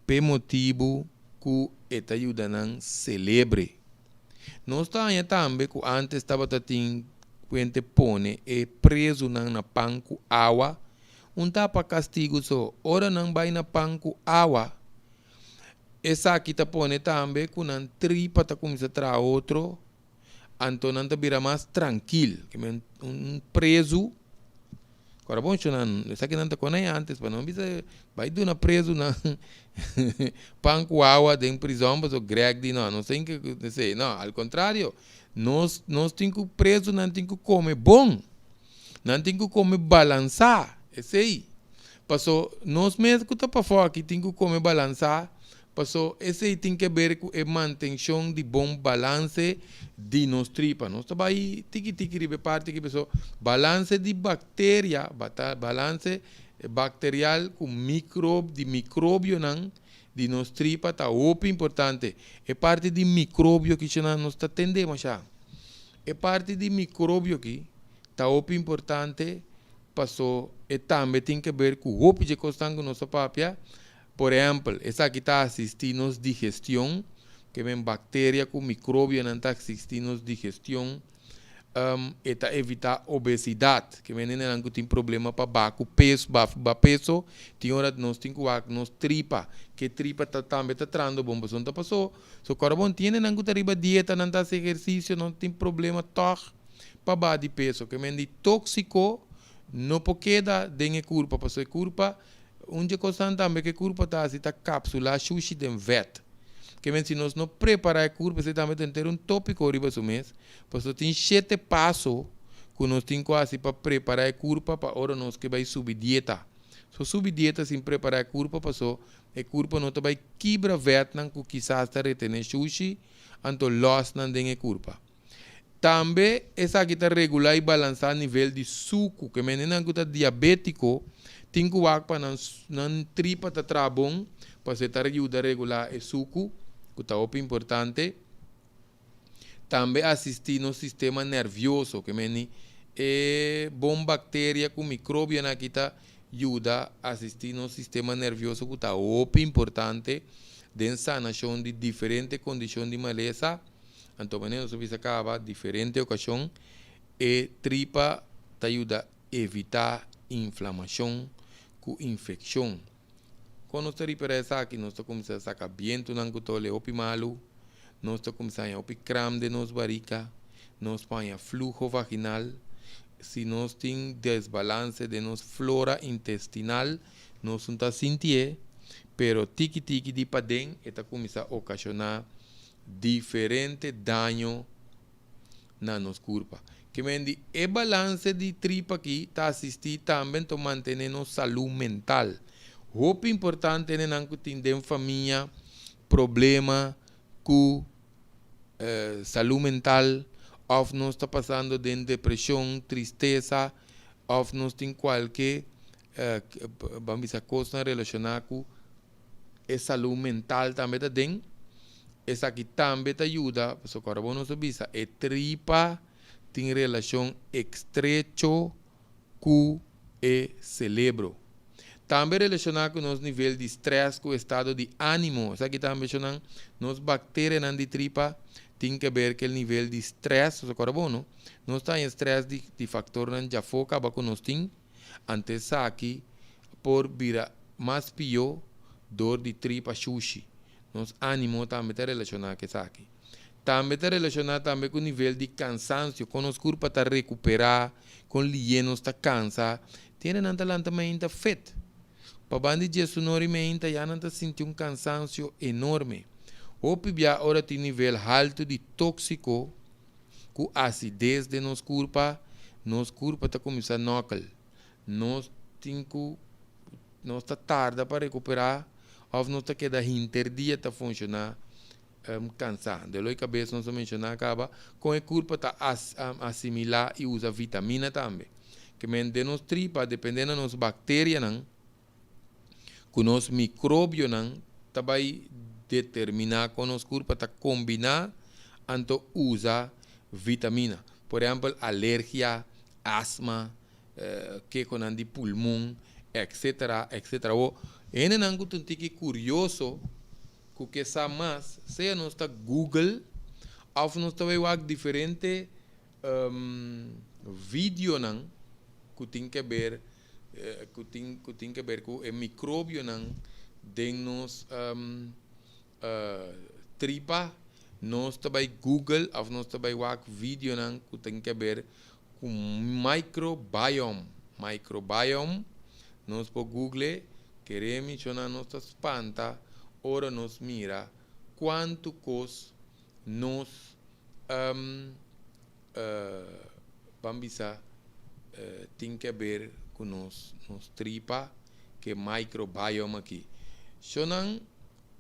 pe motivo que eta ajuda não celebre. Nós estamos também que antes estava tendo quando pone e preso na pan com água, um tapa castigo só. Ora não vai na panco água. Essa aqui tá pone também com uma tripa tá começa a trazer outro. Então não tá vira mais tranquilo. Que um preso. Agora bom, essa aqui não tá com antes, para não bisa vai do na preso na panco água de prisão, mas o greg não sei que dizer, não, ao contrário, nós temos que preso, não temos que comer bom, não temos que comer balançar, esse aí. Passou, nós mesmos que tá para fora aqui temos que comer balançar, passou, esse aí tem que ver com a manutenção de bom balance de nos tripa. Nós estamos aí, tiki parte que pessoa, balance de bactéria, balance bacterial com micróbio não, de nos tripa tá muito importante. É parte de micróbio que nós está atendendo já. É parte de micróbio que tá muito importante, passou, e também tem que ver com o que está com nossa papia. Por exemplo, essa aqui está assistindo a digestão, que vem bactéria com micróbio não está assistindo a digestão, e está evitar obesidade, que vem não tem problema para baixo peso, peso, tem hora nós temos que nos tripa, que tripa também está trando bom, mas não está passou, so carbono tiene não está riba dieta, não está exercício, não tem problema toch para baixo de peso, que vem de tóxico, não pode dar de culpa, passou culpa. Onde coisa também que curva está assim, tá cápsula, sushi de vet. Que se nós não preparar a curva, você também tem que ter um tópico arriba do mês. Porque tem 7 passos que nós temos quase para preparar a curva para hora nós que vai subir dieta. Se subir dieta sem preparar a curva, passou a curva não vai quebrar vet, não que quizás está retendo sushi, então loss não tem a curva. Também essa aqui está regular e balançar o nível de suco, que menina que está diabético, tem que para não tripa tá trabom, para você ajudar a regular o suco, que está muito importante. Também assistir no sistema nervioso, que é bom bactéria com micróbio aqui está ajuda a assistir no sistema nervioso, que está muito importante, de sanação de diferentes condições de maleza. Então, nós vamos acabar diferente ocasião e tripa te ajuda a evitar inflamação com infecção. Quando nós reparamos aqui, nós começamos a sacar viento na cutole opi malo, nós começamos a opi cram de nos barriga, nós põe flujo vaginal, se nós temos desbalance de nos flora intestinal, nós não está sentindo, pero tiki de padem, está começa a ocasionar diferente dano na nos curva. Que mendi e balance de tripa aqui está assistir também para manter nossa saúde mental. Muito importante é não ter família problema com saúde mental, ou não está passando de depressão, tristeza, ou não tem qualquer coisa relacionada com a saúde mental também está dentro. Essa aqui também te ajuda, porque o carbono subisa, e tripa tem relação estreita com o cérebro. Também relacionado com o nosso nível de estresse, com o estado de ânimo. Essa aqui também mencionando, nos bactérias de tripa tem que ver que o nível de estresse, o carbono, não está em estresse de fator que já foca com nós tem, antes aqui, por vir mais pior, dor de tripa sushi. Nos ânimo também está relacionado com isso aqui. Também está relacionado também com o nível de cansaço, com os corpos está recuperar, com o lieno está cansado, tem também está feito. Para bandi de sonorimento, já não está sentindo um cansaço enorme. Ou pibia ora tem nível alto de tóxico, com acidez de nos corpos está começando a nocar. Nós está tarde para recuperar, ou não está queda interdia está funcionar cansado. De loi cabeça não se mencionar acaba com o corpo está assimilar e usa vitamina também. Que de nos tripa dependendo das bactérias não, com os micróbios não, vai determinar com os corpo está combinar, então usa vitamina. Por exemplo, alergia, asma, que com de pulmão, etc. Ele não é curioso que sabe mais, seja nós está Google, ou nós está vendo diferentes vídeos que tem que ver que tem que ver com o micróbio não de nos tripa, nós também Google, ou nós também wak vídeo não que tem que ver com microbiome. Microbiome, nós por Google, queremos que nos espanta, ora nos mira quanto cos nos bambisa tem que ver com nos tripa que microbiome aqui. Shonan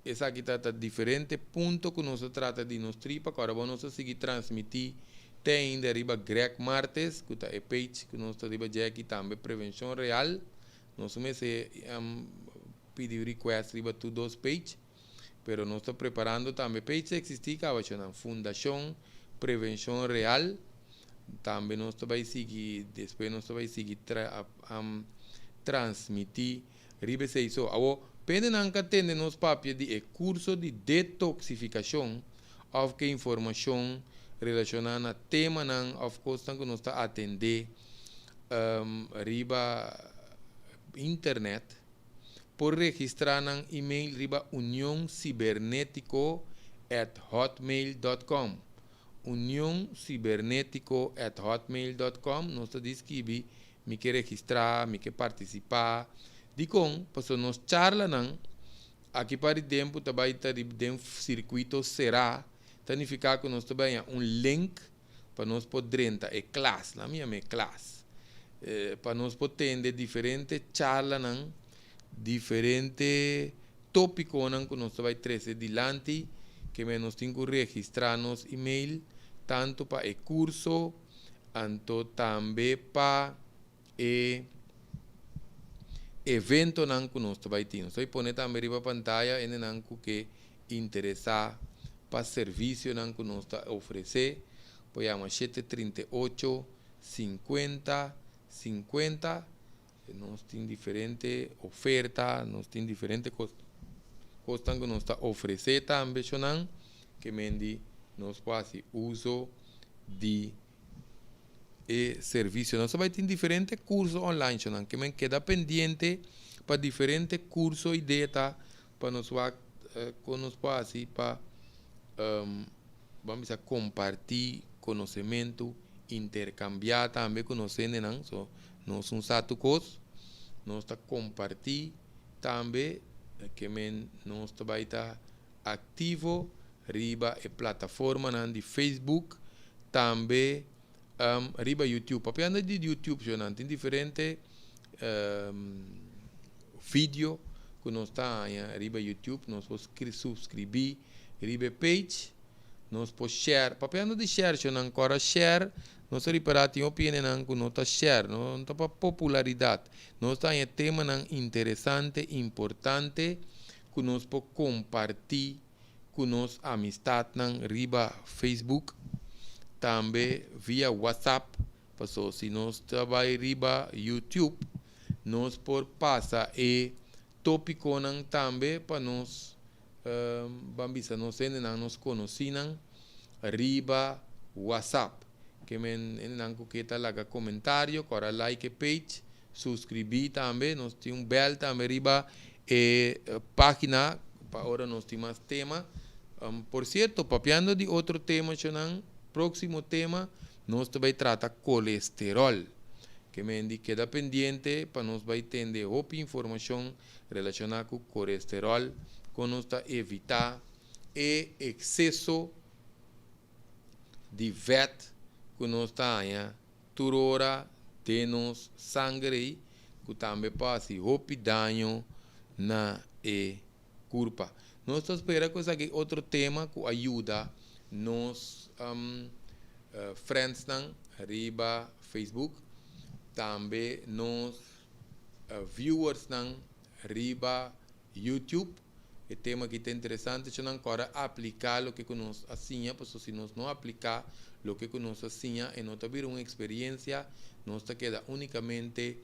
essa aqui está diferente ponto que nós trata de nos tripa, agora vamos seguir transmitir tem ainda riba Greg Martes, que é page que nós está riba aqui também prevenção real. Nós vamos pedir request riba tu dos page, pero nós está preparando também page existir que a Fundação Prevenção Real. Também nós vai seguir, depois nós vai seguir transmitir riba se isso. Pende não que atende nos papéis de curso de detoxificação, ou que informação relacionada a tema não, of course, que nós está atender riba internet, por registrar um e-mail riba unioncibernético@hotmail.com. unioncibernético@hotmail.com. Nós está descreve, me quer registrar, me quer participar. Dicom, passou nós charla não, aqui para o tempo também está dentro circuito será, significa que nós também link para nós poder entrar é classe, na minha é classe, para nós poder entender diferente charla não, diferente tópico não que nós vai trazer adiante, que nós temos que registrar nos e-mail, tanto para o curso, tanto também para evento não que nós vai ter. Nós vamos pôr também riba pantalla em não que interessa para serviço não que nós está oferecer. Põe 738 50 50. Nós temos diferente oferta, nós temos diferente coisas que nós está oferecer também, que mendi nós faz uso de serviço. Nós vai ter diferentes cursos online, que me queda pendente para diferentes cursos e data para nós fazer para vamos a compartilhar conhecimento, intercambiar também conhecimento, não? So, nós usamos coisas, nós está compartilhar também que nós vai estar ativo riba a plataforma de Facebook, também riba YouTube. Papiando de YouTube, tem diferente vídeo que nós está riba YouTube, nós podemos subscrever riba page, nós podemos share. Papiando de share, agora share, nós reparar tem opinião que nós está share, não está para popularidade. Nós está em tema interessante, importante, que nós podemos compartilhar com nós amistade riba Facebook, também via WhatsApp. Passou, se nós trabalhamos riba YouTube, nós por passar e tópico também para nós bambisa nós nos conhecem riba WhatsApp, que não que está lá comentário, cora like page, subscrever também, nós temos bell também riba página para agora nós temos mais tema. Por certo, papiando de outro tema, próximo tema, nós também trata colesterol, que me queda pendente para nós vai entender outra informação relacionada com colesterol, que nós está evitar e excesso de vet que nós está turora de nos sangue, que também passa roupa dano na curva. Nós esperamos que outro tema que ajuda nos friends riba Facebook, também nos viewers riba YouTube. O tema que é interessante é agora aplicar o que nós assim, porque se nós não aplicar o que nós assim, e não ter uma experiência, nós queda unicamente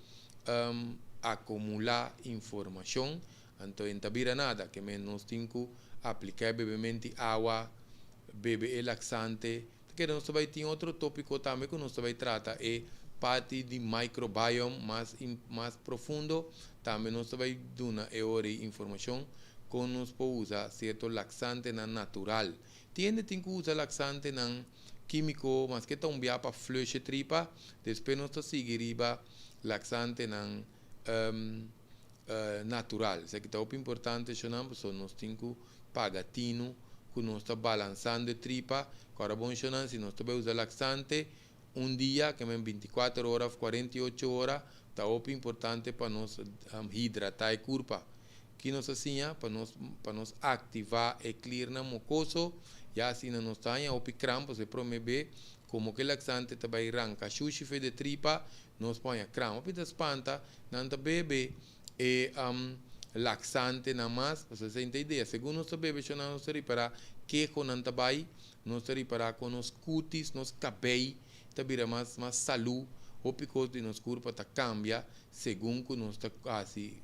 acumular informação. Então, não vira nada, que nós temos que aplicar bebemente água, beber laxante, que nós vai ter outro tópico também que nós vai tratar, é parte de microbiome mais profundo. Também nós vai dar uma informação com nós podemos usar certo laxante natural. Tem que usar laxante químico, mas que também para flush tripa. Depois nós seguir laxante natural. Isso que é muito importante, nós temos que pagar tino, que nós estamos balançando a tripa. Agora, bom, se nós estamos usando laxante, dia, que é 24 horas, 48 horas, está muito importante para nós hidratar a curva. Que nós assim, para nós ativar e clear na mucoso, e assim nós estamos o crampo, se promete como que laxante também arranca xuxi de tripa, nós põe a crampo, e espanta, não bebe e laxante na mais, você tem ideia, segundo nós bebe, nós reparar que com não vai, nós reparar com os cutis, nos cabelo, também mais saúde, o pico de nos corpo tá cambia, segundo que nós tá assim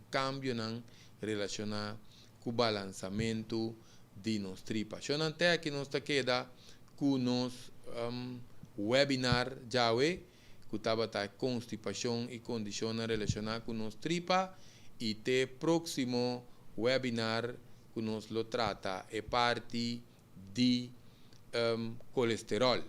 cambio não relacionado com o balançamento de nos tripas. Eu não tenho que nós tá queda com nos webinar já que estava tá constipação e condições relacionadas com nos tripa e te próximo webinar que nós lo trata é parte de colesterol.